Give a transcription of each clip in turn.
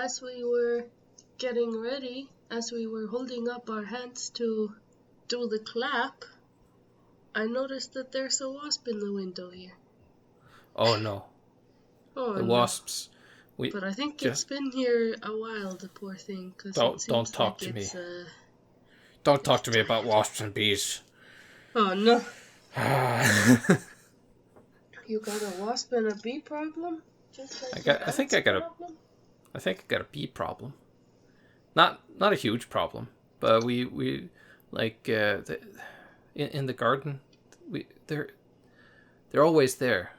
as we were getting ready, as we were holding up our hands to do the clap, I noticed that there's a wasp in the window here. Oh no. Oh, The no. wasps. But I think it's been here a while, the poor thing, because it seems like it's... Don't talk to me about wasps and bees. Oh, no. You got a wasp and a bee problem? Just like I think I got a bee problem. Not a huge problem, but we like in the garden, they're always there,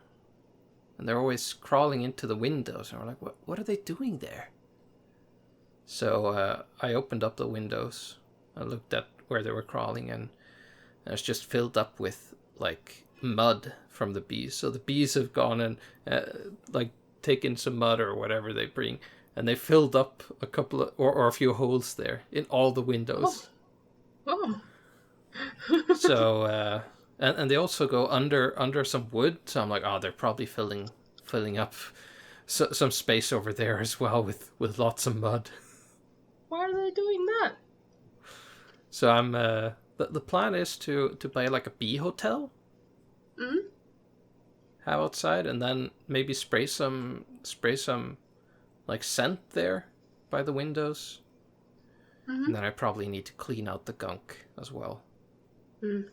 and they're always crawling into the windows, and we're like, what are they doing there? So I opened up the windows. I looked at where they were crawling, and it's just filled up with like mud from the bees. So the bees have gone and like taken some mud or whatever they bring, and they filled up a couple of or a few holes there in all the windows. Oh. So and they also go under some wood. So I'm like, oh, they're probably filling up some space over there as well with lots of mud. Why are they doing that? So I'm the plan is to buy like a bee hotel. Mm-hmm. Have outside, and then maybe spray some like scent there by the windows. Mm-hmm. And then I probably need to clean out the gunk as well. Mm.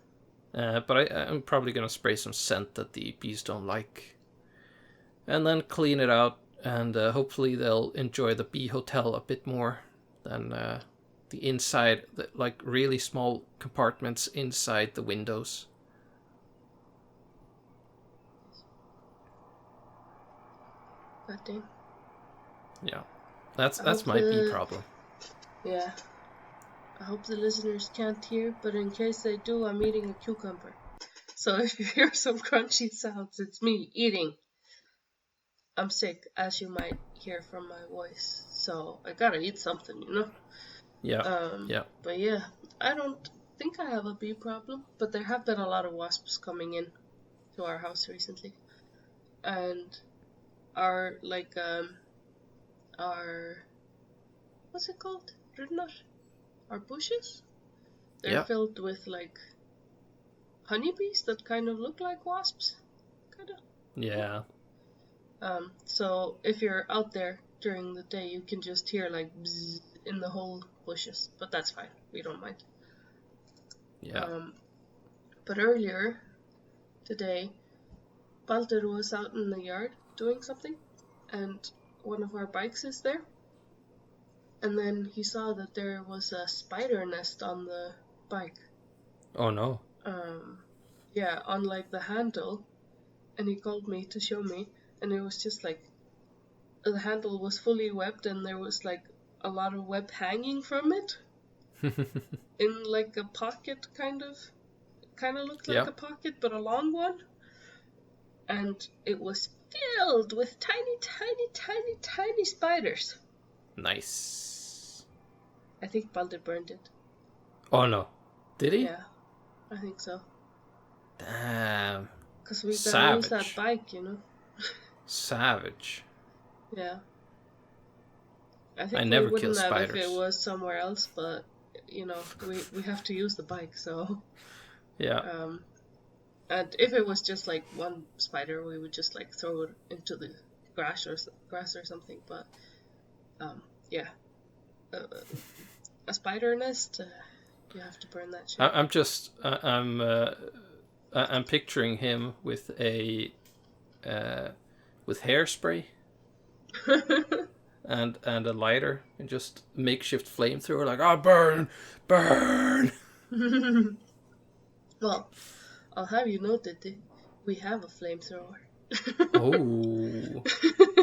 But I'm probably gonna spray some scent that the bees don't like, and then clean it out, and hopefully they'll enjoy the bee hotel a bit more than the inside, like really small compartments inside the windows. God damn. Yeah, that's my bee problem. Yeah. I hope the listeners can't hear, but in case they do, I'm eating a cucumber. So if you hear some crunchy sounds, it's me eating. I'm sick, as you might hear from my voice, so I gotta eat something, you know? Yeah. Yeah. But yeah, I don't think I have a bee problem, but there have been a lot of wasps coming in to our house recently. And our what's it called? Our bushes? They're filled with like honeybees that kind of look like wasps. Kinda. Yeah. So if you're out there during the day, you can just hear like bzzz in the whole bushes, but that's fine. We don't mind. Yeah. But earlier today, Baldur was out in the yard doing something, and one of our bikes is there. And then he saw that there was a spider nest on the bike. Oh no. Yeah, on like the handle, and he called me to show me, and it was just like the handle was fully webbed, and there was like a lot of web hanging from it in like a pocket kind of looked like a pocket, but a long one, and it was filled with tiny spiders. Nice. I think Baldur burned it. Oh no. Did he? Yeah, I think so. Damn. Because we gotta use that bike, you know. Savage. Yeah. I think I we never wouldn't kill have spiders. if it was somewhere else, but you know, we have to use the bike, so. Yeah. And if it was just like one spider, we would just like throw it into the grass or something. But yeah, a spider nest, you have to burn that shit. I'm picturing him with with hairspray and a lighter and just makeshift flamethrower, like, oh, burn. Well, I'll have you know, Diddi, we have a flamethrower. Oh,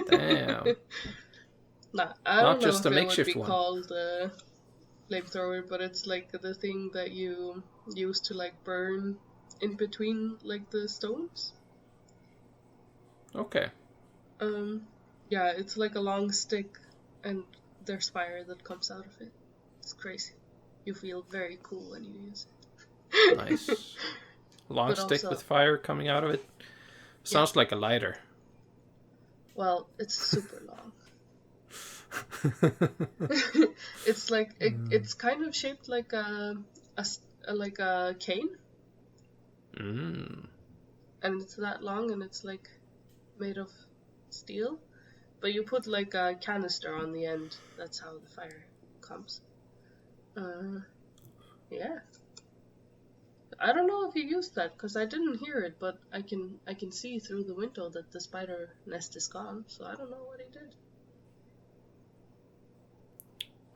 damn. Nah, I don't know just if a it would makeshift be one. called a flamethrower, but it's like the thing that you use to like burn in between like the stones. Okay. Yeah, it's like a long stick, and there's fire that comes out of it. It's crazy. You feel very cool when you use it. Nice. Long But stick also, with fire coming out of it. Sounds like a lighter. well, it's super long. It's like it's kind of shaped like like a cane, Mm. and it's that long, and it's like made of steel. But you put like a canister on the end. That's how the fire comes. Yeah. I don't know if you used that because I didn't hear it, but I can see through the window that the spider nest is gone. So I don't know what he did.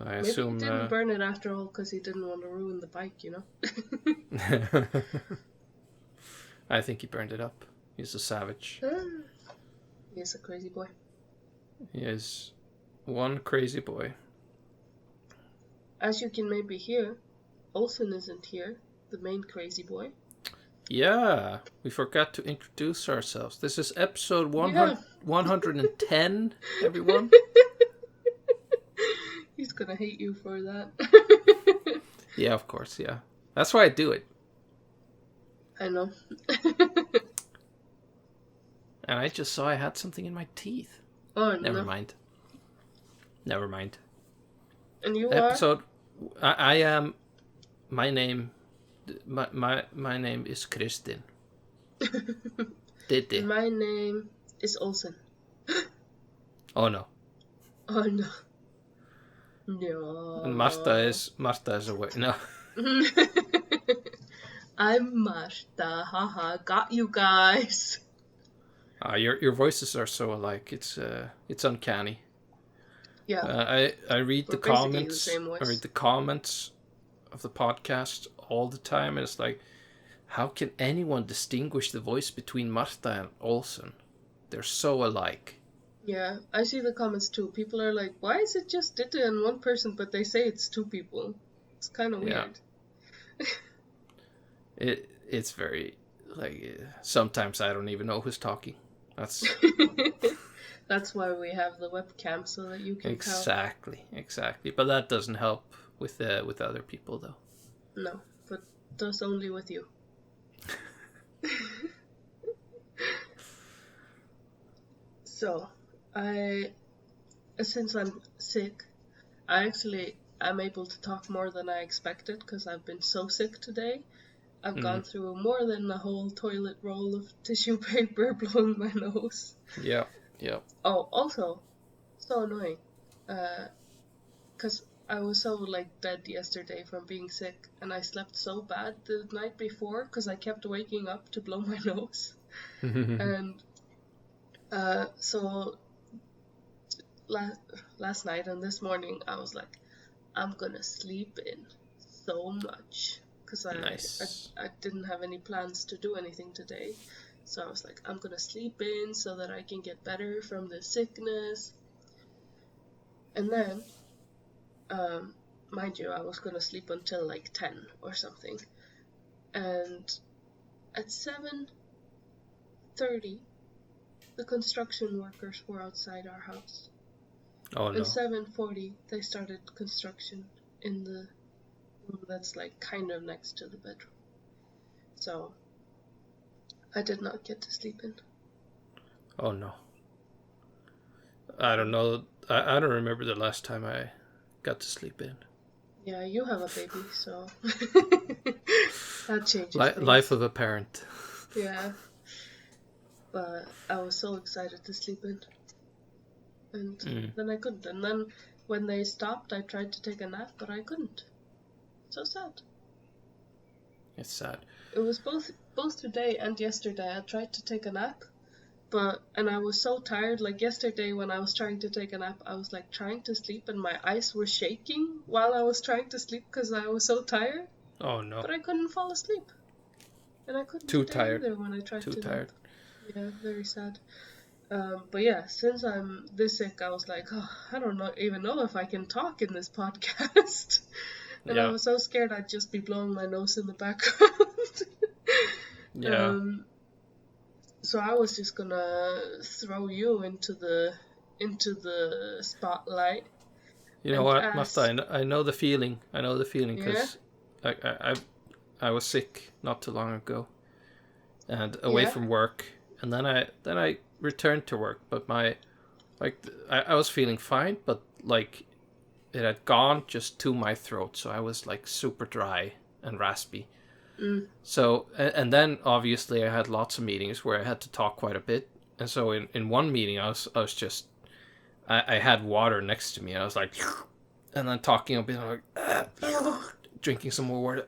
I Maybe he assume. didn't burn it after all because he didn't want to ruin the bike, you know. I think he burned it up. He's a savage. He's a crazy boy. He is one crazy boy. As you can maybe hear, Olsen isn't here, the main crazy boy. Yeah, we forgot to introduce ourselves. This is episode 110, everyone. He's gonna hate you for that. Yeah, of course, yeah. That's why I do it. I know. And I just saw I had something in my teeth. Oh, Never no. mind. Never mind. And you Episode. I am. My name. My name is Kristin. Diddi. My name is Olsen. Oh no. Oh no. No. And Marta is away. No. I'm Marta. Haha. Got you guys. Your voices are so alike. It's uncanny. Yeah. I read We're the basically comments. the same voice. I read the comments of the podcast all the time, and it's like, how can anyone distinguish the voice between Marta and Olsen? They're so alike. Yeah, I see the comments too. People are like, why is it just Diddi and one person, but they say it's two people? It's kind of weird. It's very, like, sometimes I don't even know who's talking. That's That's why we have the webcam, so that you can exactly. But that doesn't help with other people, though. No, but does only with you. So, since I'm sick, I'm able to talk more than I expected because I've been so sick today. I've gone through more than a whole toilet roll of tissue paper blowing my nose. Yeah. Oh, also, so annoying. Because I was so, like, dead yesterday from being sick, and I slept so bad the night before because I kept waking up to blow my nose. And so last night and this morning I was like, I'm gonna sleep in so much because I didn't have any plans to do anything today. So I was like, I'm gonna sleep in so that I can get better from the sickness. And then, mind you, I was gonna sleep until like 10 or something. And at 7:30, the construction workers were outside our house. Oh no. At 7:40, they started construction in the room that's like kind of next to the bedroom. So I did not get to sleep in. Oh no. I don't know. I don't remember the last time I got to sleep in. Yeah, you have a baby, so that changes Life of a parent. Yeah. But I was so excited to sleep in. And then I couldn't. And then when they stopped, I tried to take a nap, but I couldn't. So sad. It's sad. It was both today and yesterday. I tried to take a nap, and I was so tired. Like yesterday when I was trying to take a nap, I was like trying to sleep and my eyes were shaking while I was trying to sleep because I was so tired. Oh no. But I couldn't fall asleep. And I couldn't Too stay tired. either when I tried to Too tired. nap. Yeah, very sad. But yeah, since I'm this sick, I was like, oh, I don't even know if I can talk in this podcast. And I was so scared I'd just be blowing my nose in the background. Yeah. So I was just gonna throw you into the spotlight. You know what, Marta? I know the feeling. Because I was sick not too long ago, and away from work, and then I returned to work, but I was feeling fine, but like it had gone just to my throat, so I was like super dry and raspy. So, and then obviously I had lots of meetings where I had to talk quite a bit, and so in one meeting I was just I had water next to me, and I was like, and then talking a bit, like drinking some more water,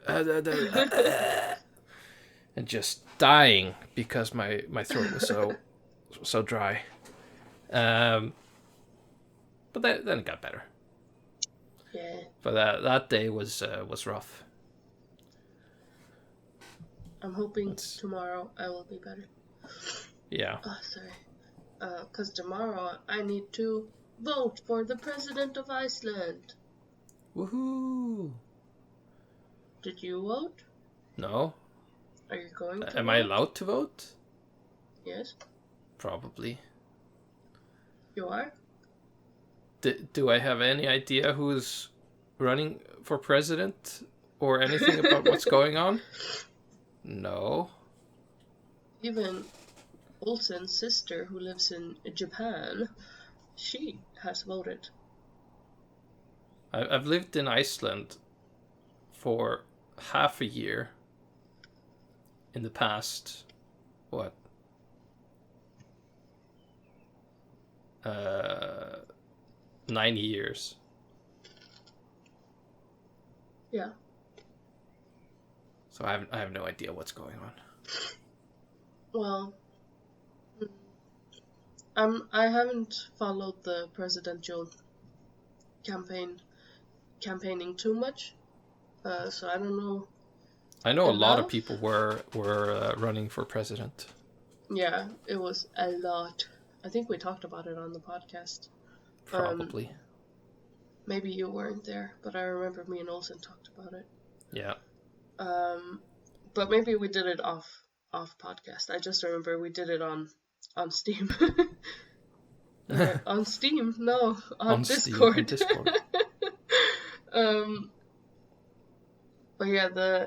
and just dying because my throat was so dry. But then it got better. Yeah. But that day was rough. I'm hoping tomorrow I will be better. Yeah. Oh, sorry. Because tomorrow I need to vote for the president of Iceland. Woohoo! Did you vote? No. Are you going to Am vote? I allowed to vote? Yes. Probably. You are? Do I have any idea who's running for president or anything about what's going on? No. Even Olsen's sister, who lives in Japan, she has voted. I've lived in Iceland for half a year in the past, 9 years. Yeah. So I have no idea what's going on. Well, I haven't followed the presidential campaigning too much, so I don't know. I know a lot of enough. people were running for president. Yeah, it was a lot. I think we talked about it on the podcast. Probably. Maybe you weren't there, but I remember me and Olsen talked about it. Yeah. But maybe we did it off podcast. I just remember we did it on Steam. On Steam? No, on Discord. Steam, on Discord. But yeah,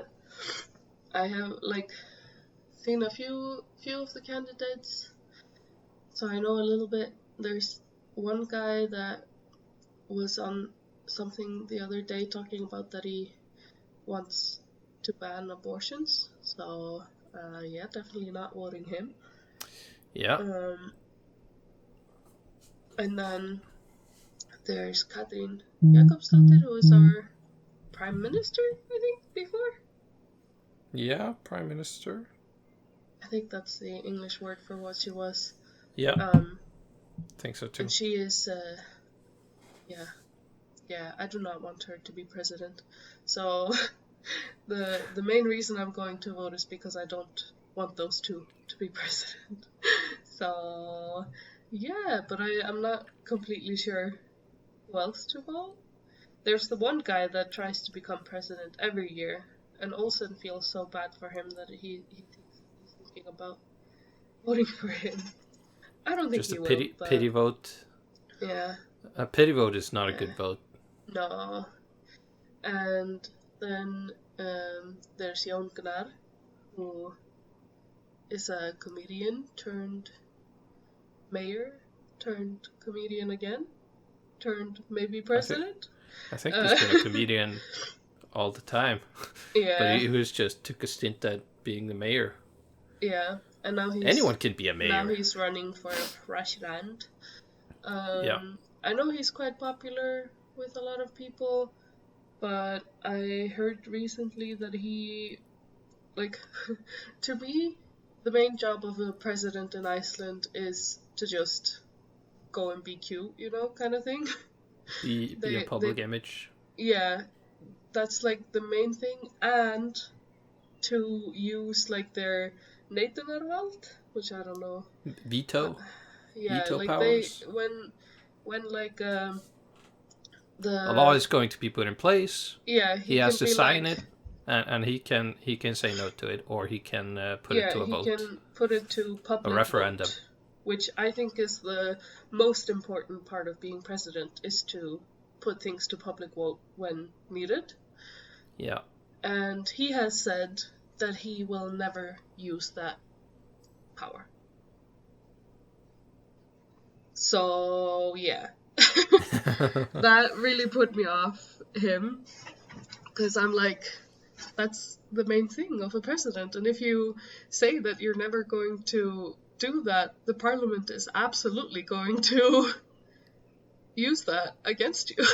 I have like seen a few of the candidates, so I know a little bit. There's one guy that was on something the other day talking about that he wants to ban abortions. So yeah, definitely not voting him. Yeah. And then there's Katrin Jakobsdottir, who is our prime minister, I think, before. Yeah, prime minister. I think that's the English word for what she was. Yeah. Think so too. And she is, yeah, I do not want her to be president. So the main reason I'm going to vote is because I don't want those two to be president. So yeah, but I'm not completely sure who else to vote. There's the one guy that tries to become president every year, and Olsen feels so bad for him that he's thinking about voting for him. I don't think just he will. Just a pity vote. Yeah. A pity vote is not a good vote. No. And then there's Jon Gunnar, who is a comedian turned mayor, turned comedian again, turned maybe president. I think he's been a comedian all the time. Yeah. But he was just took a stint at being the mayor. Yeah. And now anyone can be a mayor. Now he's running for president. Yeah. I know he's quite popular with a lot of people, but I heard recently that he, like, to be the main job of a president in Iceland is to just go and be cute, you know, kind of thing. Be a public image. Yeah, that's like the main thing, and to use like their neitunarvald, which I don't know. Veto. Yeah, veto like powers. they when like the a law is going to be put in place. Yeah, he has to sign it, and he can say no to it, or he can put it to a vote. Yeah, he can put it to public a referendum. Vote, which I think is the most important part of being president, is to put things to public vote when needed. Yeah. And he has said that he will never use that power. So, yeah. That really put me off him, because I'm like, that's the main thing of a president. And if you say that you're never going to do that, the parliament is absolutely going to use that against you.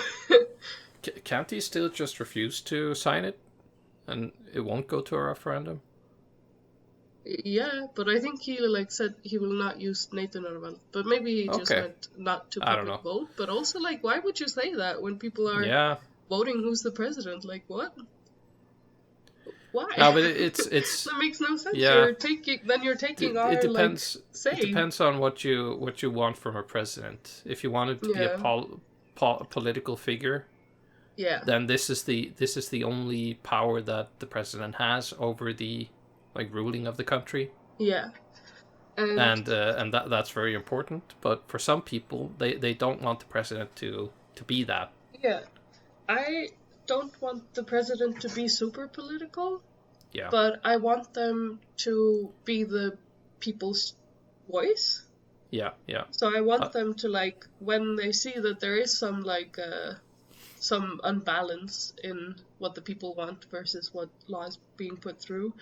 Can't he still just refuse to sign it, and it won't go to a referendum? Yeah, but I think he like said he will not use Nathan Norval. But maybe he just Okay. meant not to I don't public know. vote. But also, like, why would you say that when people are Yeah. voting who's the president? Like, what? Why? No, but it's That makes no sense. yeah. You're taking It our like depends. say. It depends on what you want from a president. If you want it to be a political figure, Yeah. then this is the only power that the president has over the like ruling of the country. Yeah. And that's very important. But for some people, they don't want the president to be that. Yeah. I don't want the president to be super political. Yeah. But I want them to be the people's voice. Yeah, yeah. So I want them to, like, when they see that there is some, like, some unbalance in what the people want versus what law is being put through,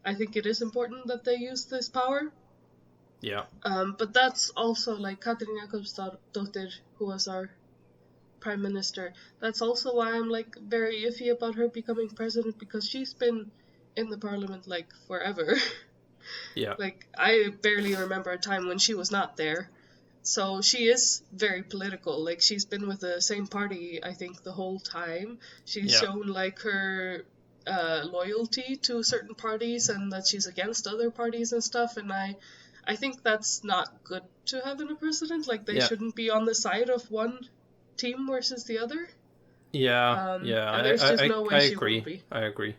I think it is important that they use this power. Yeah. But that's also, like, Katrin Jakobsdóttir, who was our prime minister, that's also why I'm, like, very iffy about her becoming president, because she's been in the parliament, like, forever. Yeah. Like, I barely remember a time when she was not there. So she is very political. Like, she's been with the same party, I think, the whole time. She's shown, like, her loyalty to certain parties and that she's against other parties and stuff. And I think that's not good to have in a president. Like, they shouldn't be on the side of one team versus the other. Yeah, And there's just no way she will be. I agree.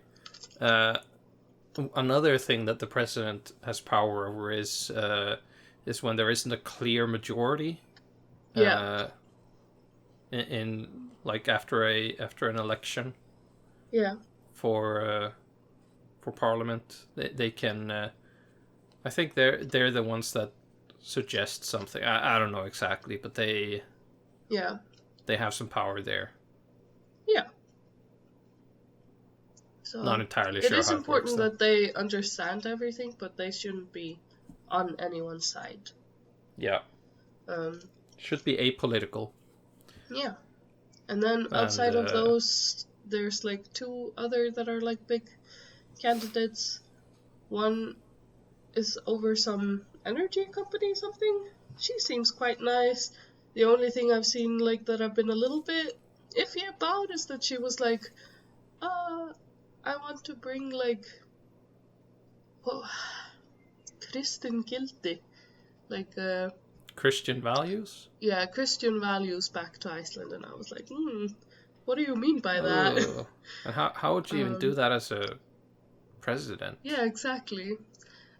Another thing that the president has power over is when there isn't a clear majority. In like after an election. Yeah. For parliament, they can. I think they're the ones that suggest something. I don't know exactly, but they. Yeah. They have some power there. Yeah. So not entirely sure. It is important that they understand everything, but they shouldn't be on anyone's side. Yeah. Should be apolitical. Yeah. And then outside of those, there's like two other that are like big candidates. One is over some energy company something. She seems quite nice. The only thing I've seen like that I've been a little bit iffy about is that she was like, I want to bring like Kristin gildi, like Christian values. Yeah, Christian values back to Iceland, and I was like, what do you mean by that? And how would you even do that as a president? Yeah, exactly.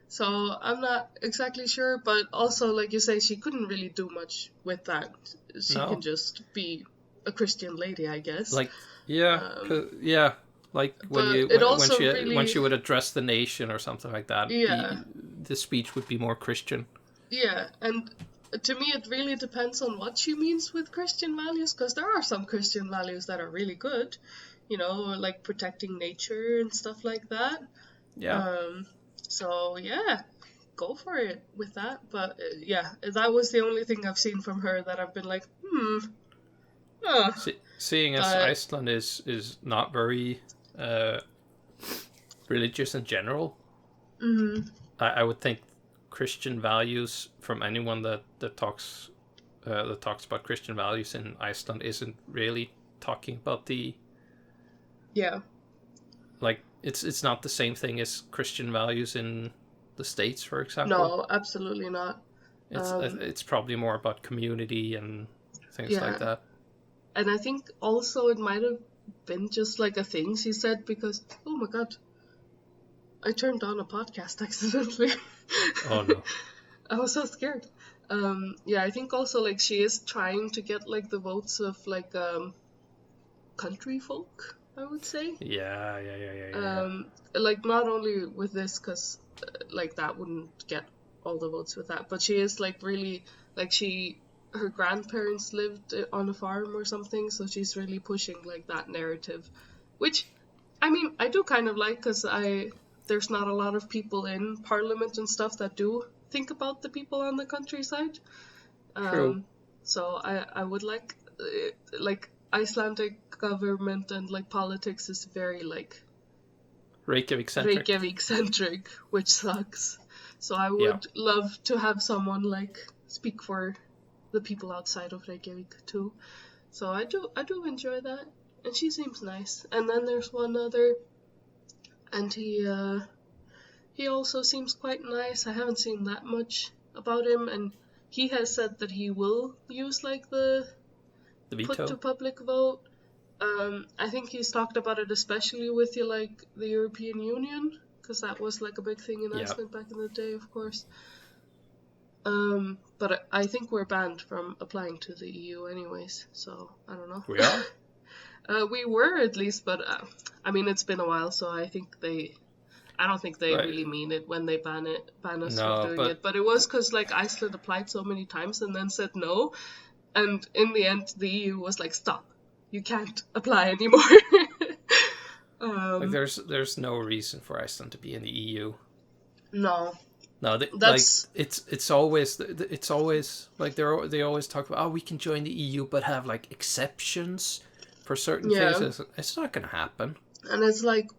So I'm not exactly sure, but also, like you say, she couldn't really do much with that. She can just be a Christian lady, I guess. Like, yeah. Like when she would address the nation or something like that. Yeah. The speech would be more Christian. Yeah, and to me it really depends on what she means with Christian values, because there are some Christian values that are really good, you know, like protecting nature and stuff like that. Yeah. So yeah, go for it with that. But yeah, that was the only thing I've seen from her that I've been like, Seeing as Iceland is not very religious in general, I would think Christian values from anyone that talks about Christian values in Iceland isn't really talking about the like it's not the same thing as Christian values in the States, for example. No, absolutely not. It's probably more about community and things like that. And I think also it might have been just like a thing she said, because oh my god, I turned on a podcast accidentally. Oh no. I was so scared. Yeah, I think also like she is trying to get like the votes of like country folk, I would say. Yeah. Like not only with this, because like that wouldn't get all the votes with that, but she is like really like she her grandparents lived on a farm or something, so she's really pushing like that narrative, which I mean I do kind of like, because there's not a lot of people in parliament and stuff that do think about the people on the countryside. True. So I would like Icelandic government and like politics is very like Reykjavik centric, which sucks. So I would love to have someone like speak for the people outside of Reykjavik too. So I do enjoy that, and she seems nice. And then there's one other, and he also seems quite nice. I haven't seen that much about him, and he has said that he will use like the veto? Put to public vote. I think he's talked about it especially with like the European Union, because that was like a big thing in Iceland back in the day, of course. But I think we're banned from applying to the EU anyways, so I don't know. We are? We were at least, but I mean it's been a while, so I don't think they really mean it when they ban us from doing it. But it was because like Iceland applied so many times and then said no, and in the end the EU was like, stop, you can't apply anymore. Like there's no reason for Iceland to be in the EU. No, that's like it's always like they always talk about, oh, we can join the EU but have like exceptions for certain things. It's not gonna happen. And it's like,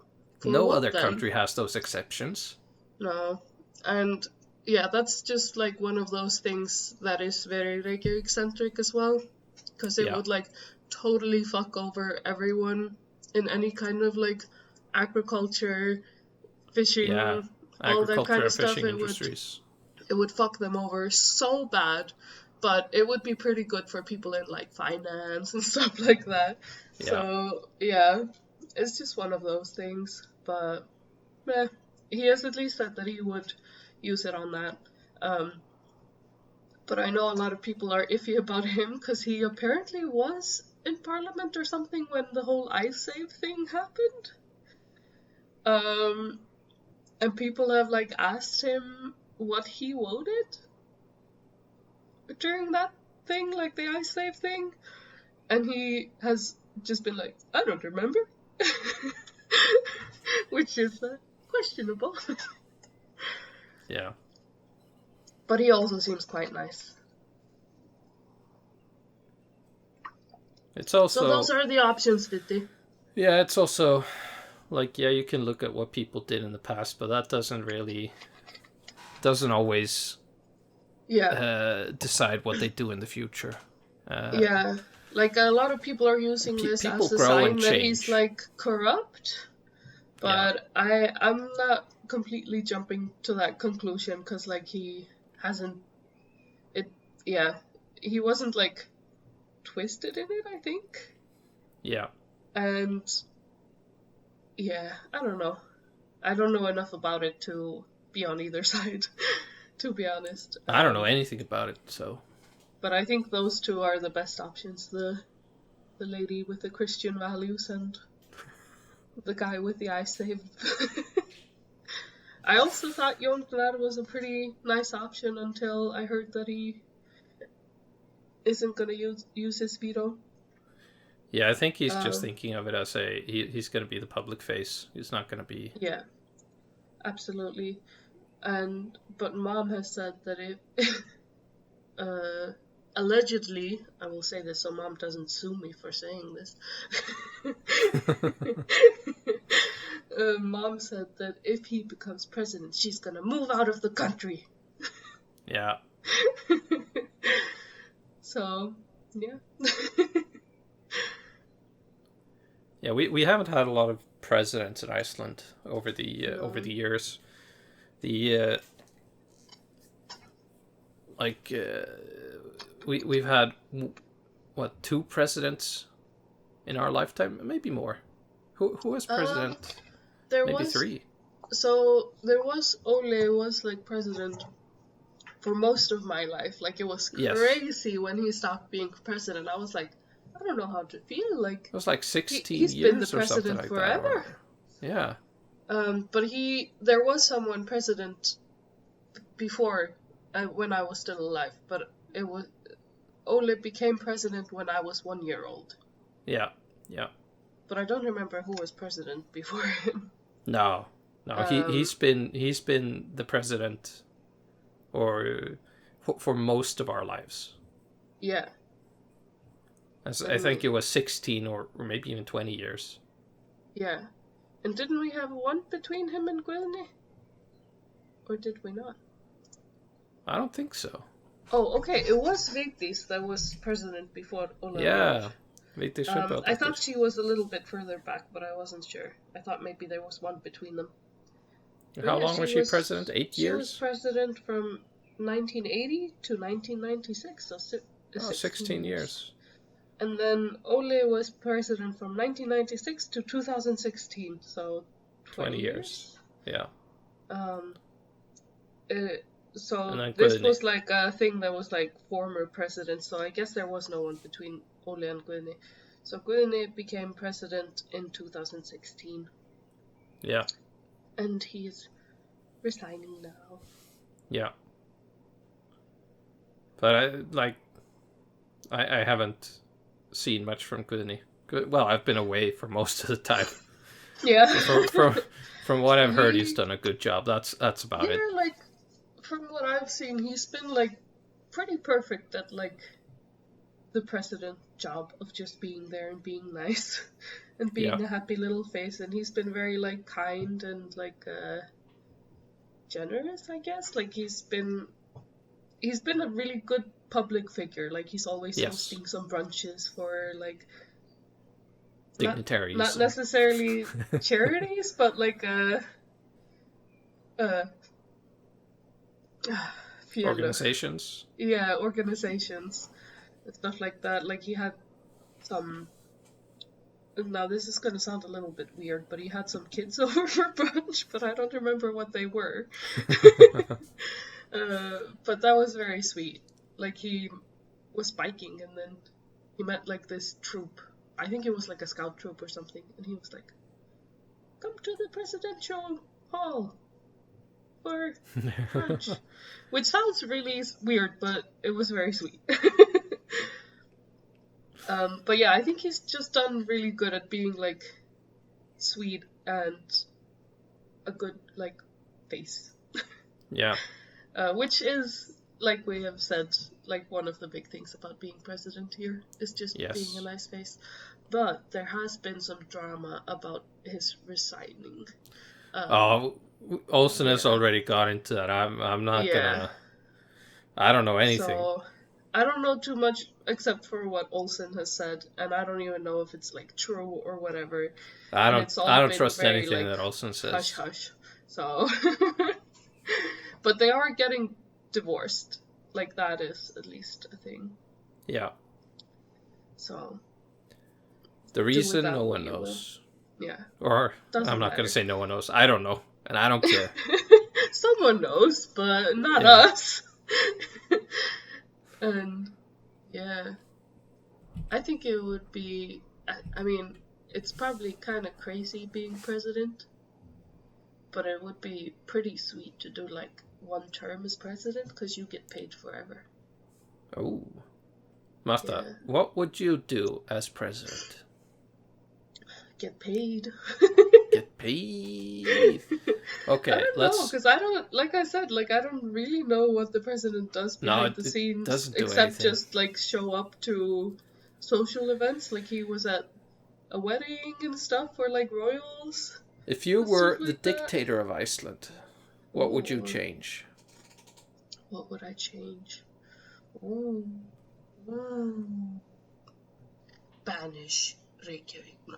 no other country has those exceptions. No, and yeah, that's just like one of those things that is very Reykjavik centric as well, because it would like totally fuck over everyone in any kind of like agriculture, fishing, all that kind of stuff. It would fuck them over so bad, but it would be pretty good for people in like finance and stuff like that. So yeah, it's just one of those things. But he has at least said that he would use it on that. But I know a lot of people are iffy about him because he apparently was in Parliament or something when the whole iSave thing happened. And people have like asked him what he voted during that thing, like the iSave thing, and he has just been like, I don't remember. Which is questionable. Yeah. But he also seems quite nice. It's also... So those are the options, Diddi. Yeah, it's also... like, you can look at what people did in the past, but that doesn't always decide what they do in the future. Like a lot of people are using this as a sign that he's like corrupt, but I'm not completely jumping to that conclusion, because like he wasn't like twisted in it, I think. And I don't know. I don't know enough about it to be on either side, to be honest. I don't know anything about it, so. But I think those two are the best options. The lady with the Christian values and the guy with the iSave. I also thought Jon Gnarr was a pretty nice option until I heard that he isn't going to use his veto. Yeah, I think he's just thinking of it as he's going to be the public face. He's not going to be... Yeah, absolutely. But Mom has said that allegedly, I will say this so Mom doesn't sue me for saying this. Mom said that if he becomes president, she's going to move out of the country. Yeah. So, yeah. Yeah, we haven't had a lot of presidents in Iceland over the years. We've had 2 presidents in our lifetime, maybe more. Who was president? Maybe 3. So there was Ole was like president for most of my life. Like it was crazy when he stopped being president. I was like, I don't know how to feel. Like it was like 16 he's years been the president like forever. Yeah. But there was someone president before when I was still alive. But it was Ole became president when I was 1 year old. Yeah. But I don't remember who was president before him. No. He's been the president, or for most of our lives. Yeah. I think it was 16 or maybe even 20 years. Yeah. And didn't we have one between him and Gwilny? Or did we not? I don't think so. Oh, okay. It was Vigdis that was president before Ole. Yeah. I thought she was a little bit further back, but I wasn't sure. I thought maybe there was one between them. How long was she president? 8 years? She was president from 1980 to 1996, so 16 years. And then Ole was president from 1996 to 2016, so 20 years. Yeah. So this was like a thing that was like former president, so I guess there was no one between Ole and Gwilny. So Gwilny became president in 2016. Yeah. And he's resigning now. Yeah. But I haven't seen much from Gwilny. Well, I've been away for most of the time. Yeah. From what I've heard, he's done a good job. That's about it. Yeah, like from what I've seen, he's been like pretty perfect at like the president job of just being there and being nice and being a happy little face. And he's been very like kind and like generous, I guess. Like he's been a really good public figure. Like he's always hosting some brunches for like dignitaries, not necessarily charities, but like organizations. Yeah, organizations and stuff like that. Like he had some. Now this is gonna sound a little bit weird, but he had some kids over for brunch, but I don't remember what they were. But that was very sweet. Like he was biking and then he met like this troop. I think it was like a scout troop or something, and he was like, "Come to the presidential hall for brunch," which sounds really weird, but it was very sweet. But yeah, I think he's just done really good at being like sweet and a good like face. Yeah. Which is, like we have said, like one of the big things about being president here is just being a nice face. But there has been some drama about his resigning. Olsen has already got into that. I'm not gonna. I don't know anything. So, I don't know too much except for what Olsen has said, and I don't even know if it's like true or whatever. I don't trust anything that Olsen says. Hush hush. So, but they are getting divorced. Like that is at least a thing. Yeah. So. The reason no one knows. Yeah. Or I'm not going to say no one knows. I don't know, and I don't care. Someone knows, but not us. And yeah, I think it would be. I mean, it's probably kind of crazy being president, but it would be pretty sweet to do like one term as president because you get paid forever. Oh, Masta, what would you do as president? Get paid. Get paid. Okay, I don't know, because I don't, like I said, like I don't really know what the president does behind the scenes, except just like show up to social events. Like he was at a wedding and stuff for like royals. If you were the dictator of Iceland, what would you change? What would I change? Banish Reykjavik. No.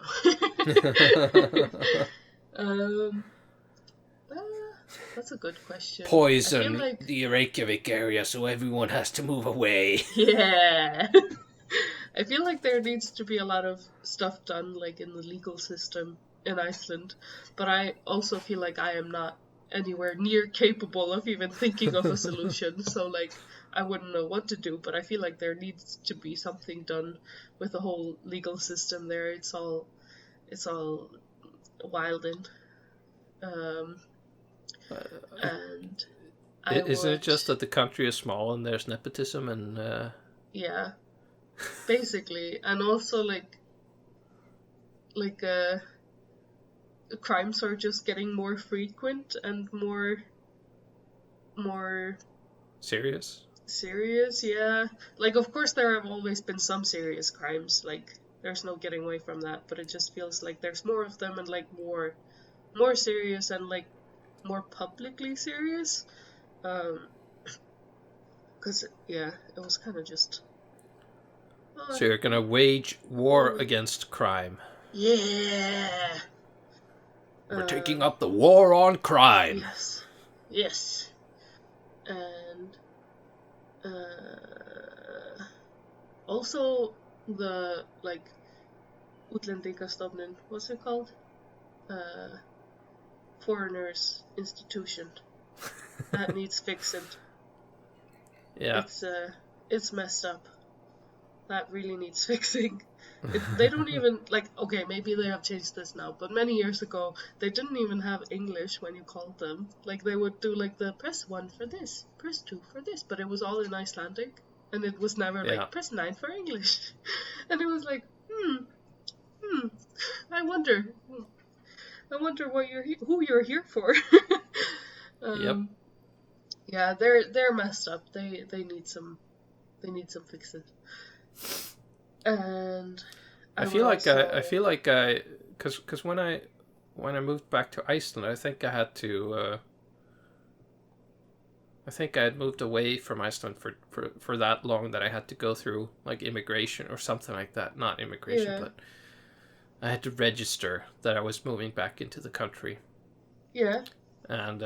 That's a good question. Poison the Reykjavik area so everyone has to move away. Yeah. I feel like there needs to be a lot of stuff done like in the legal system in Iceland, but I also feel like I am not anywhere near capable of even thinking of a solution, so like I wouldn't know what to do, but I feel like there needs to be something done with the whole legal system there. It's all wild and isn't it just that the country is small and there's nepotism and yeah, basically, and also like crimes are just getting more frequent and more Serious? serious. Yeah, like of course there have always been some serious crimes, like there's no getting away from that, but it just feels like there's more of them and like more serious and like more publicly serious. Because yeah, it was kind of just So you're gonna wage war against crime. yeah. We're taking up the war on crime. Yes, and also the like Utlendingastofnun, what's it called? Foreigners institution that needs fixing. Yeah. It's messed up. That really needs fixing. They don't even, like, okay, maybe they have changed this now, but many years ago, they didn't even have English when you called them. Like, they would do, like, the press 1 for this, press 2 for this, but it was all in Icelandic, and it was never, like, press 9 for English. And it was like, I wonder what who you're here for. Yep. Yeah, they're messed up. They need some fixing. And I feel like because when I moved back to Iceland, I think I had to I think I had moved away from Iceland for that long that I had to go through like immigration or something like that. Not immigration, but I had to register that I was moving back into the country. Yeah. And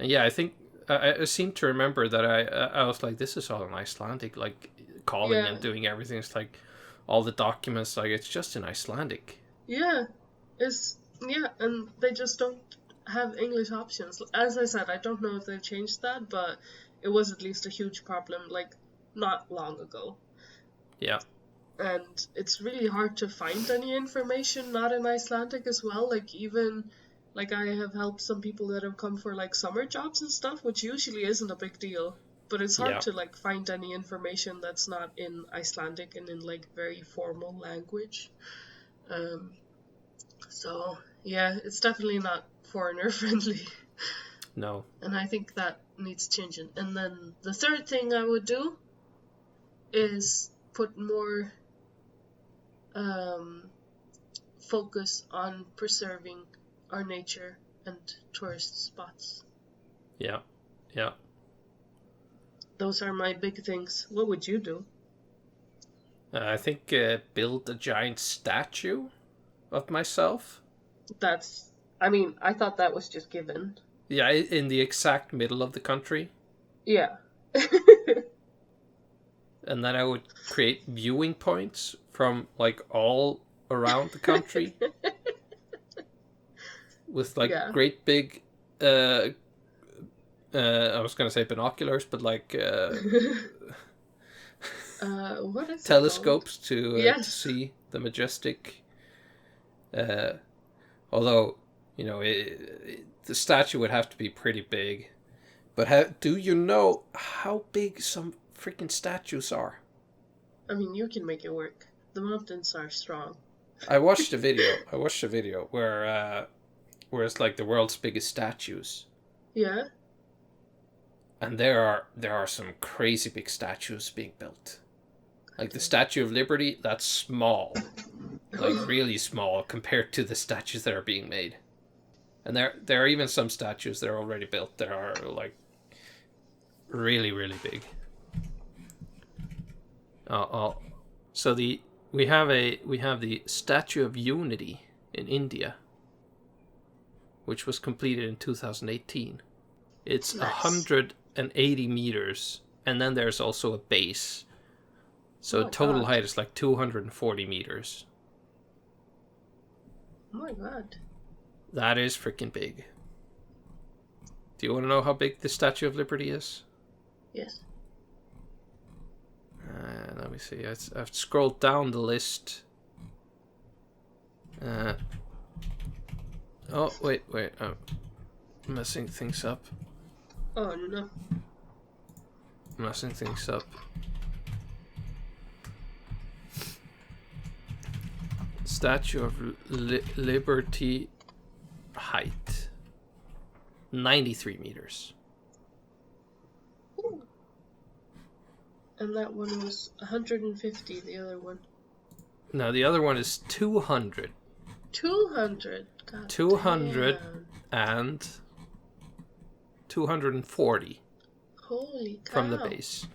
yeah, I think I seem to remember that I was like, this is all in Icelandic, like calling and doing everything. It's like all the documents, like it's just in Icelandic. Yeah, and they just don't have English options. As I said, I don't know if they've changed that, but it was at least a huge problem, like not long ago. Yeah. And it's really hard to find any information not in Icelandic as well. Like even like I have helped some people that have come for like summer jobs and stuff, which usually isn't a big deal. But it's hard to like find any information that's not in Icelandic and in like very formal language. So yeah, it's definitely not foreigner friendly. No. And I think that needs changing. And then the third thing I would do is put more focus on preserving our nature and tourist spots. Yeah. Yeah. Those are my big things. What would you do? I think build a giant statue of myself. I thought that was just given. Yeah, in the exact middle of the country. Yeah. And then I would create viewing points from like all around the country. With like great big I was gonna say binoculars, but like what is telescopes to see the majestic. Although the statue would have to be pretty big. But do you know how big some freaking statues are? I mean, you can make it work. The mountains are strong. I watched a video where it's like the world's biggest statues. Yeah. And there are some crazy big statues being built. Like the Statue of Liberty, that's small. Like really small compared to the statues that are being made. And there are even some statues that are already built that are like really, really big. So we have the Statue of Unity in India, which was completed in 2018. It's 180 meters, and then there's also a base. So total height is like 240 meters. Oh my god. That is freaking big. Do you want to know how big the Statue of Liberty is? Yes. Let me see. I've scrolled down the list. Oh, wait. I'm messing things up. Oh, no. Messing things up. Statue of Liberty height 93 meters. Ooh. And that one was 150, the other one. No, the other one is 200. 200? God 200 damn. and 240 Holy cow. from the base.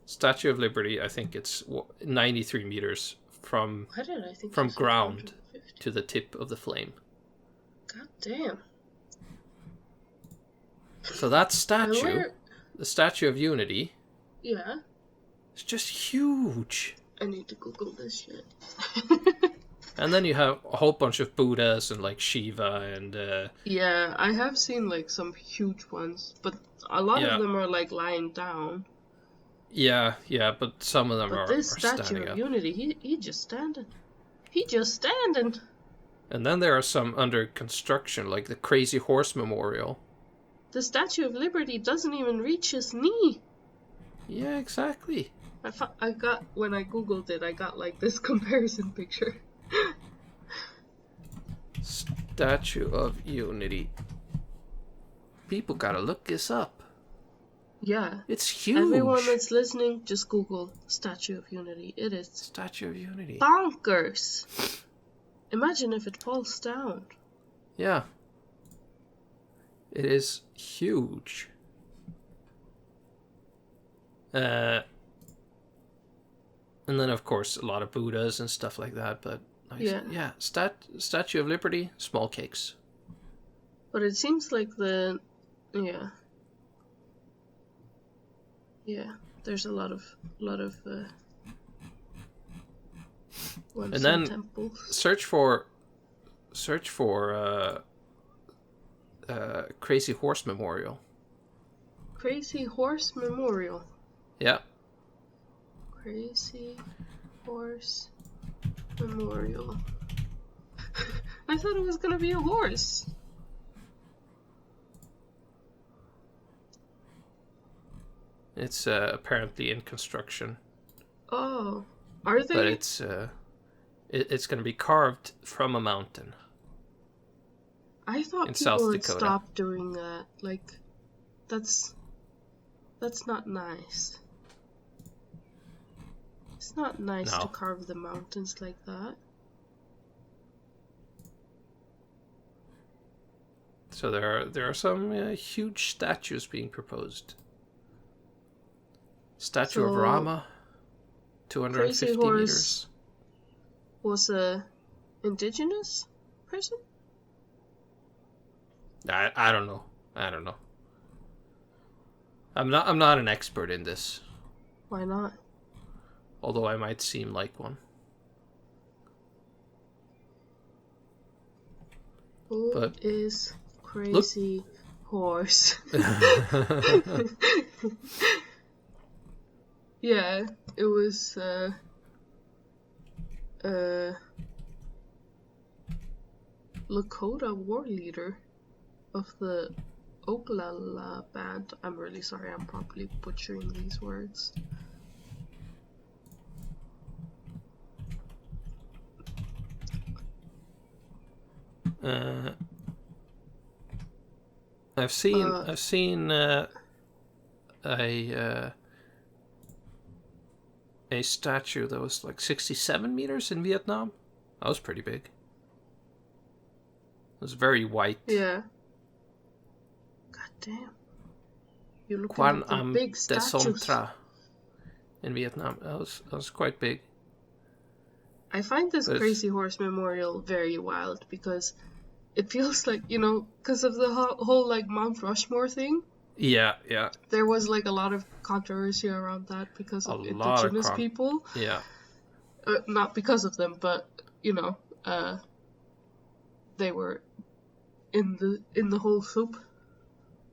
Statue of Liberty, I think it's 93 meters from ground 150? to the tip of the flame. God damn. So that statue, the Statue of Unity, yeah, it's just huge. I need to Google this shit. And then you have a whole bunch of Buddhas and like Shiva and yeah, I have seen like some huge ones, but a lot of them are like lying down. Yeah, but some of them but are this standing Statue of up. Unity, he just standing. He just standing. And then there are some under construction, like the Crazy Horse Memorial. The Statue of Liberty doesn't even reach his knee. Yeah, exactly. I got, when I Googled it, I got like this comparison picture. Statue of Unity. People gotta look this up. Yeah. It's huge. Everyone that's listening, just Google Statue of Unity. It is Statue of Unity. bonkers. Imagine if it falls down. Yeah. It is huge. And then, of course, a lot of Buddhas and stuff like that. But yeah, Statue of Liberty, small cakes. But it seems like yeah, there's a lot of ones and then temples. search for Crazy Horse Memorial. Crazy Horse Memorial. Yeah. Crazy Horse Memorial. I thought it was gonna be a horse. It's apparently in construction. Oh, are they? But it's going to be carved from a mountain. I thought people would stop doing that. Like, that's not nice. It's not nice to carve the mountains like that. So there are some huge statues being proposed. Statue of Rama, 250 Crazy Horse meters. Was a indigenous person? I don't know. I'm not an expert in this. Why not? Although I might seem like one. Who is Crazy Horse? Yeah, it was Lakota war leader of the Oglala band. I'm really sorry, I'm probably butchering these words. I've seen a statue that was like 67 meters in Vietnam. That was pretty big. It was very white. Yeah. God damn. You look Quan at the Am big de statues. Sontra in Vietnam. That was quite big. I find this Crazy Horse Memorial very wild because it feels like, because of the whole like Mount Rushmore thing. Yeah. There was like a lot of controversy around that because of indigenous people. Yeah. Not because of them, but they were in the whole soup.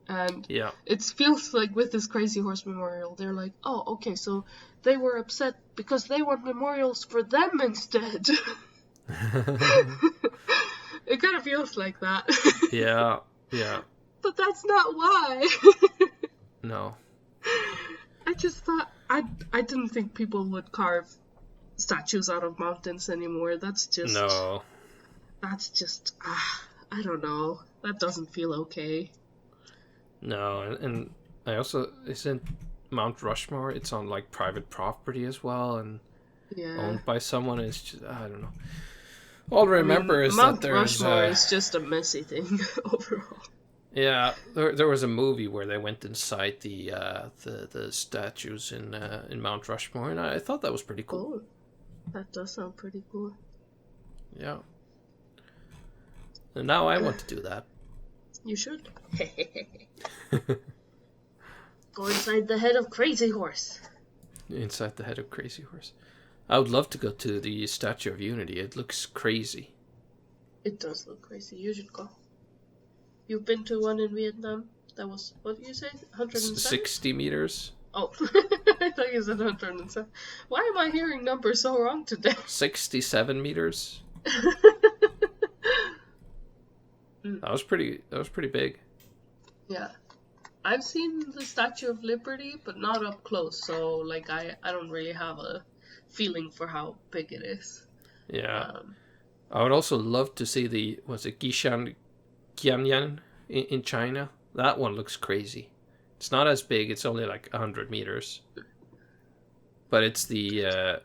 And it feels like with this Crazy Horse Memorial, they're like, oh, okay, so they were upset because they want memorials for them instead. It kind of feels like that. Yeah. But that's not why. No. I just thought, I didn't think people would carve statues out of mountains anymore. That's just I don't know. That doesn't feel okay. No, and I also, isn't Mount Rushmore, it's on like private property as well, and owned by someone. It's just, I don't know. All I remember is Mount that there's Rushmore is just a messy thing overall. Yeah, there was a movie where they went inside the statues in Mount Rushmore, and I thought that was pretty cool. Oh, that does sound pretty cool. Yeah. And now I want to do that. You should. Go inside the head of Crazy Horse. Inside the head of Crazy Horse. I would love to go to the Statue of Unity. It looks crazy. It does look crazy. You should go. You've been to one in Vietnam? That was, what did you say? 107? 60 meters. Oh, I thought you said 107. Why am I hearing numbers so wrong today? 67 meters. That was pretty big. Yeah. I've seen the Statue of Liberty, but not up close, so like I don't really have a feeling for how big it is. Yeah. I would also love to see the, was it Gishan Qianyan in China? That one looks crazy. It's not as big, it's only like 100 meters. But it's the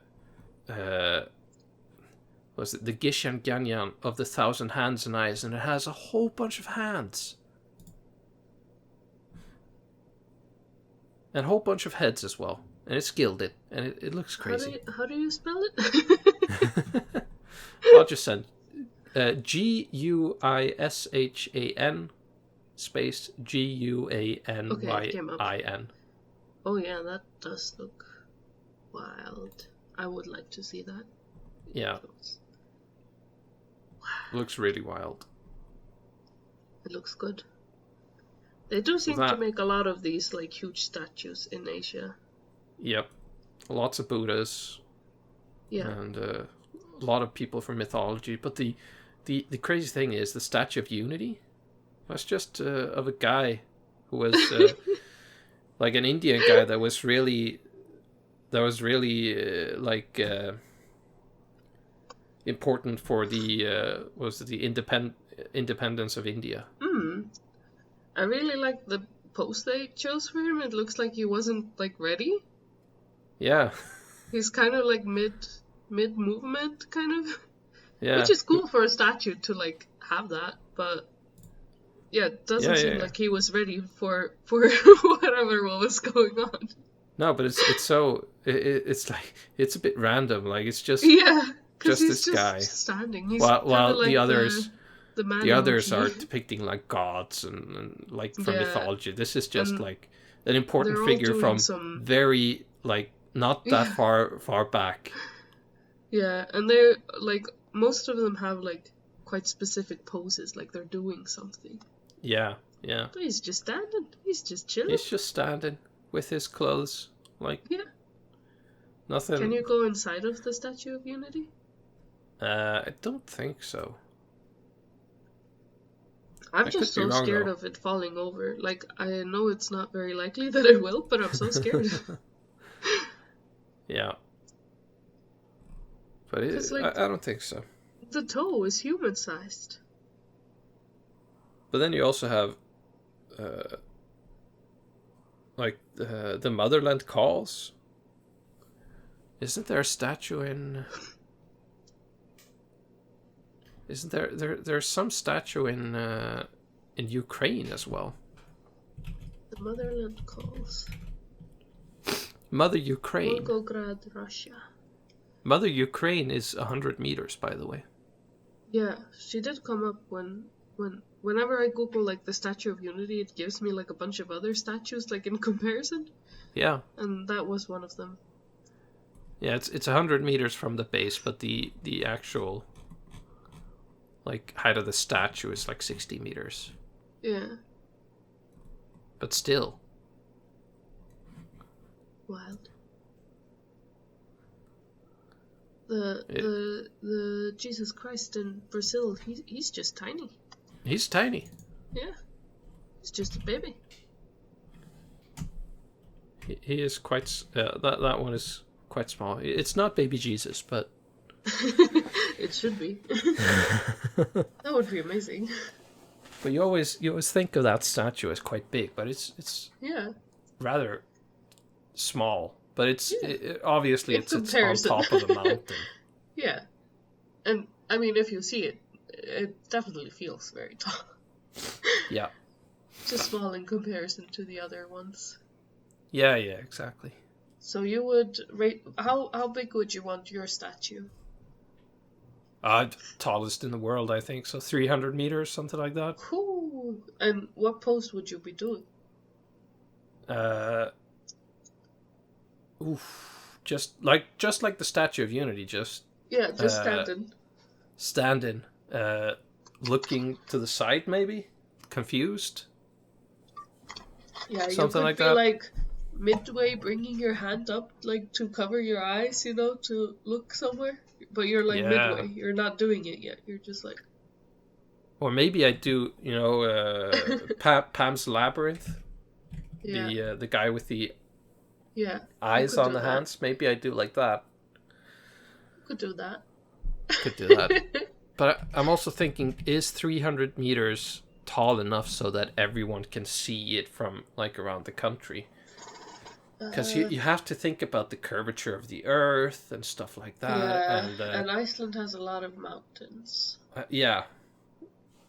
was it the Gishan Qianyan of the 1,000 hands and eyes, and it has a whole bunch of hands. And a whole bunch of heads as well. And it's gilded, and it looks crazy. How do you spell it? I'll just send Guishan space Guanyin. Okay, oh yeah, that does look wild. I would like to see that. Yeah. It looks really wild. It looks good. They do seem to make a lot of these like huge statues in Asia. Yep. Lots of Buddhas. Yeah. And a lot of people from mythology. But the crazy thing is the Statue of Unity was just of a guy who was like an Indian guy that was really important for the independence of India. I really like the pose they chose for him. It looks like he wasn't like ready. Yeah. He's kind of like mid movement, kind of. Yeah. Which is cool for a statue to like have that, but yeah, it doesn't seem like he was ready for whatever was going on. No, but it's like it's a bit random. Like it's just just this just guy standing. He's while like the others the others are depicting like gods and like from mythology. This is just like an important figure from very like not that far back. Yeah, and they're like most of them have like quite specific poses, like they're doing something. Yeah, yeah. But he's just standing. He's just chilling. He's just standing with his clothes, like nothing. Can you go inside of the Statue of Unity? I don't think so. I'm just so scared of it falling over. Like, I know it's not very likely that it will, but I'm so scared. Yeah. But I don't think so. The toe is human-sized. But then you also have, like, the Motherland Calls. Isn't there a statue in... Isn't there's some statue in Ukraine as well? The Motherland Calls. Mother Ukraine. Volgograd, Russia. Mother Ukraine is 100 meters, by the way. Yeah, she did come up whenever I Google like the Statue of Unity, it gives me like a bunch of other statues like in comparison. Yeah. And that was one of them. Yeah, it's 100 meters from the base, but the actual like height of the statue is like 60 meters. Yeah. But still. Wild. The Jesus Christ in Brazil, he's just tiny. He's tiny. Yeah. He's just a baby. He is quite that one is quite small. It's not baby Jesus, but It should be. That would be amazing. but you always think of that statue as quite big, but it's Yeah. rather small. But obviously In it's on comparison. top of a mountain. Yeah. And I mean, if you see it, it definitely feels very tall. Yeah. Just small in comparison to the other ones. Yeah, exactly. So you would rate how big would you want your statue? Tallest in the world, I think. So 300 meters, something like that. Cool. And what pose would you be doing? Just like the Statue of Unity, just standing. Standing, looking to the side, maybe confused. Yeah, something you like could be that. like midway bringing your hand up, like to cover your eyes, to look somewhere. But you're like midway. You're not doing it yet. You're just like. Or maybe I do, Pam's Labyrinth. Yeah. The guy with the eyes on the hands. Maybe I do like that. Could do that. Could do that. But I'm also thinking, is 300 meters tall enough so that everyone can see it from like around the country? Because you have to think about the curvature of the earth and stuff like that. Yeah, and Iceland has a lot of mountains. Yeah.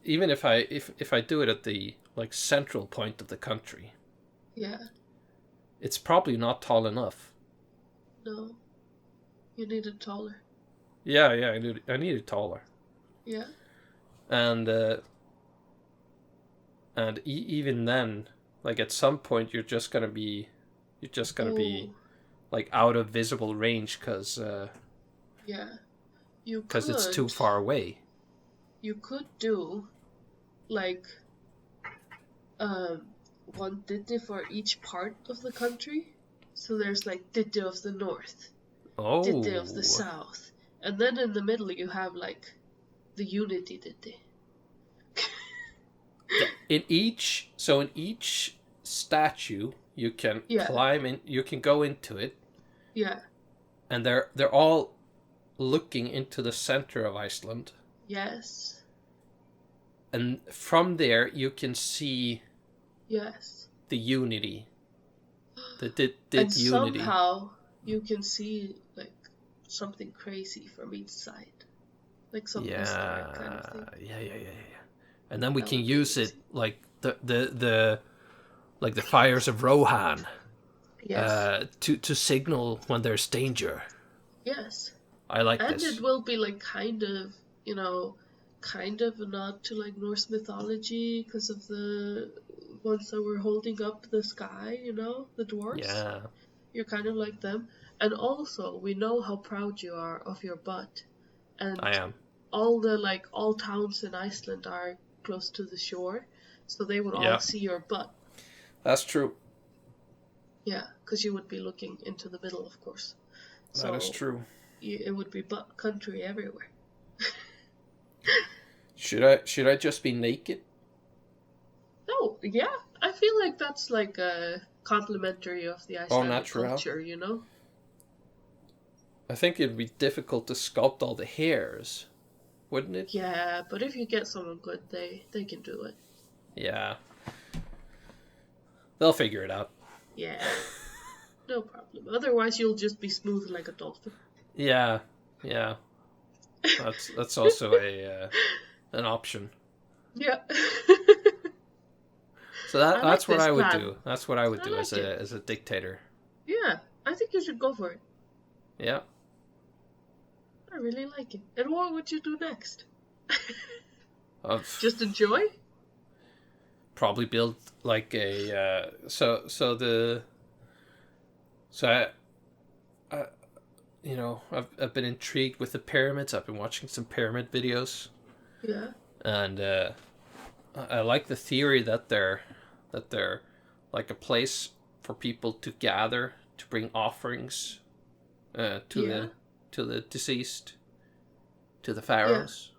Even if I do it at the like central point of the country. Yeah. It's probably not tall enough. No. You need it taller. Yeah, I need it taller. Yeah. And even then, like at some point you're just gonna be like out of visible range because it's too far away. You could do like one Diddi for each part of the country. So there's like Diddi of the north, Diddi of the south, and then in the middle you have like the Unity Diddi. In each statue you can climb in, you can go into it. Yeah. And they're all looking into the center of Iceland. Yes. And from there you can see the unity. The and unity. Somehow you can see like something crazy from each side. Like something historic kind of thing. Yeah. And then we can use it like the like the fires of Rohan. Yes. To signal when there's danger. Yes. I like this. And it will be like kind of a nod to like Norse mythology because of the ones that were holding up the sky, the dwarves. Yeah. You're kind of like them. And also, we know how proud you are of your butt. And I am. All towns in Iceland are close to the shore, so they would all see your butt. That's true. Yeah, because you would be looking into the middle, of course. That is true. It would be butt country everywhere. Should I just be naked? No, yeah. I feel like that's like a complimentary of the Icelandic culture, I think it'd be difficult to sculpt all the hairs, wouldn't it? Yeah, but if you get someone good, they can do it. Yeah. They'll figure it out. Yeah. No problem. Otherwise, you'll just be smooth like a dolphin. Yeah. That's also an option. Yeah. So that's what I would plan. do. That's what I would do as a dictator. Yeah, I think you should go for it. Yeah. I really like it. And what would you do next? Just enjoy? Probably build like a I've been intrigued with the pyramids. I've been watching some pyramid videos. Yeah. And I like the theory that they're like a place for people to gather to bring offerings to the deceased, to the pharaohs.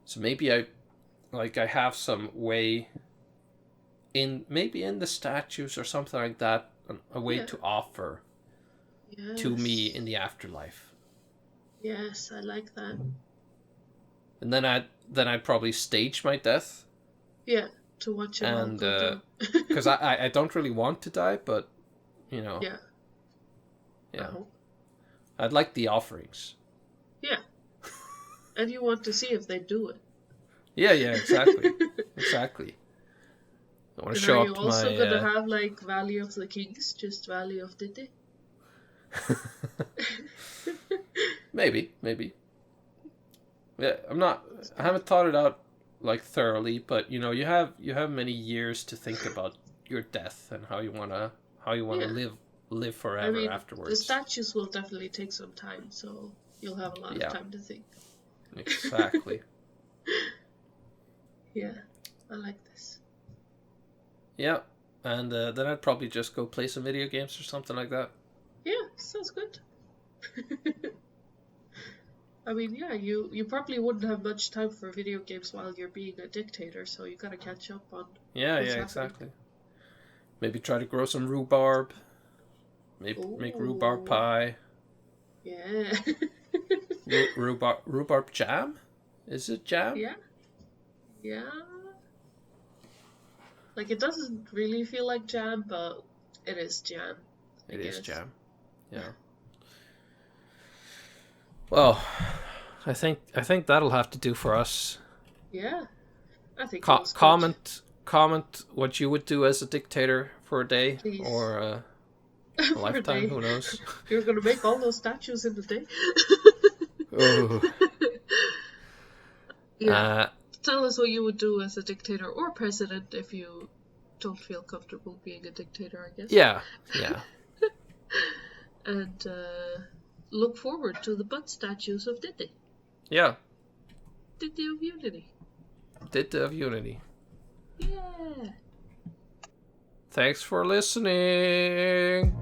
So maybe I have some way in the statues or something like that, a way to offer to me Yes. in the afterlife. Yes, I like that. And then I'd probably stage my death. Yeah, to watch it all And go down. because I don't really want to die, but Yeah, I yeah, hope. I'd like the offerings. Yeah, and you want to see if they do it. Yeah, exactly. Exactly. I want to And are show you up also gonna my have like Valley of the Kings, just Valley of Diddi? maybe. Yeah, I haven't thought it out like thoroughly, but you have many years to think about your death and how you wanna Yeah. live I forever mean, the afterwards. statues will definitely take some time, so you'll have a lot of Yeah, time to think. exactly. Yeah, I like this. Yeah, and then I'd probably just go play some video games or something like that. Yeah, sounds good. I mean, yeah, you probably wouldn't have much time for video games while you're being a dictator, so you gotta catch up on Yeah, what's happening. exactly. Maybe try to grow some rhubarb. Maybe make rhubarb Ooh, pie. yeah. Rhubarb jam? Is it jam? Yeah, yeah. Like, it doesn't really feel like jam, but it is jam, I It is guess. jam. Yeah. Well, I think that'll have to do for us. Yeah, I think it was good. Comment what you would do as a dictator for a day Please. or a For a lifetime. day. Who knows? You're gonna make all those statues in a day? Oh. Yeah. Tell us what you would do as a dictator or president if you don't feel comfortable being a dictator, I guess. Yeah. And look forward to the butt statues of Diddi. Yeah. Diddi of Unity. Diddi of Unity. Yeah. Thanks for listening.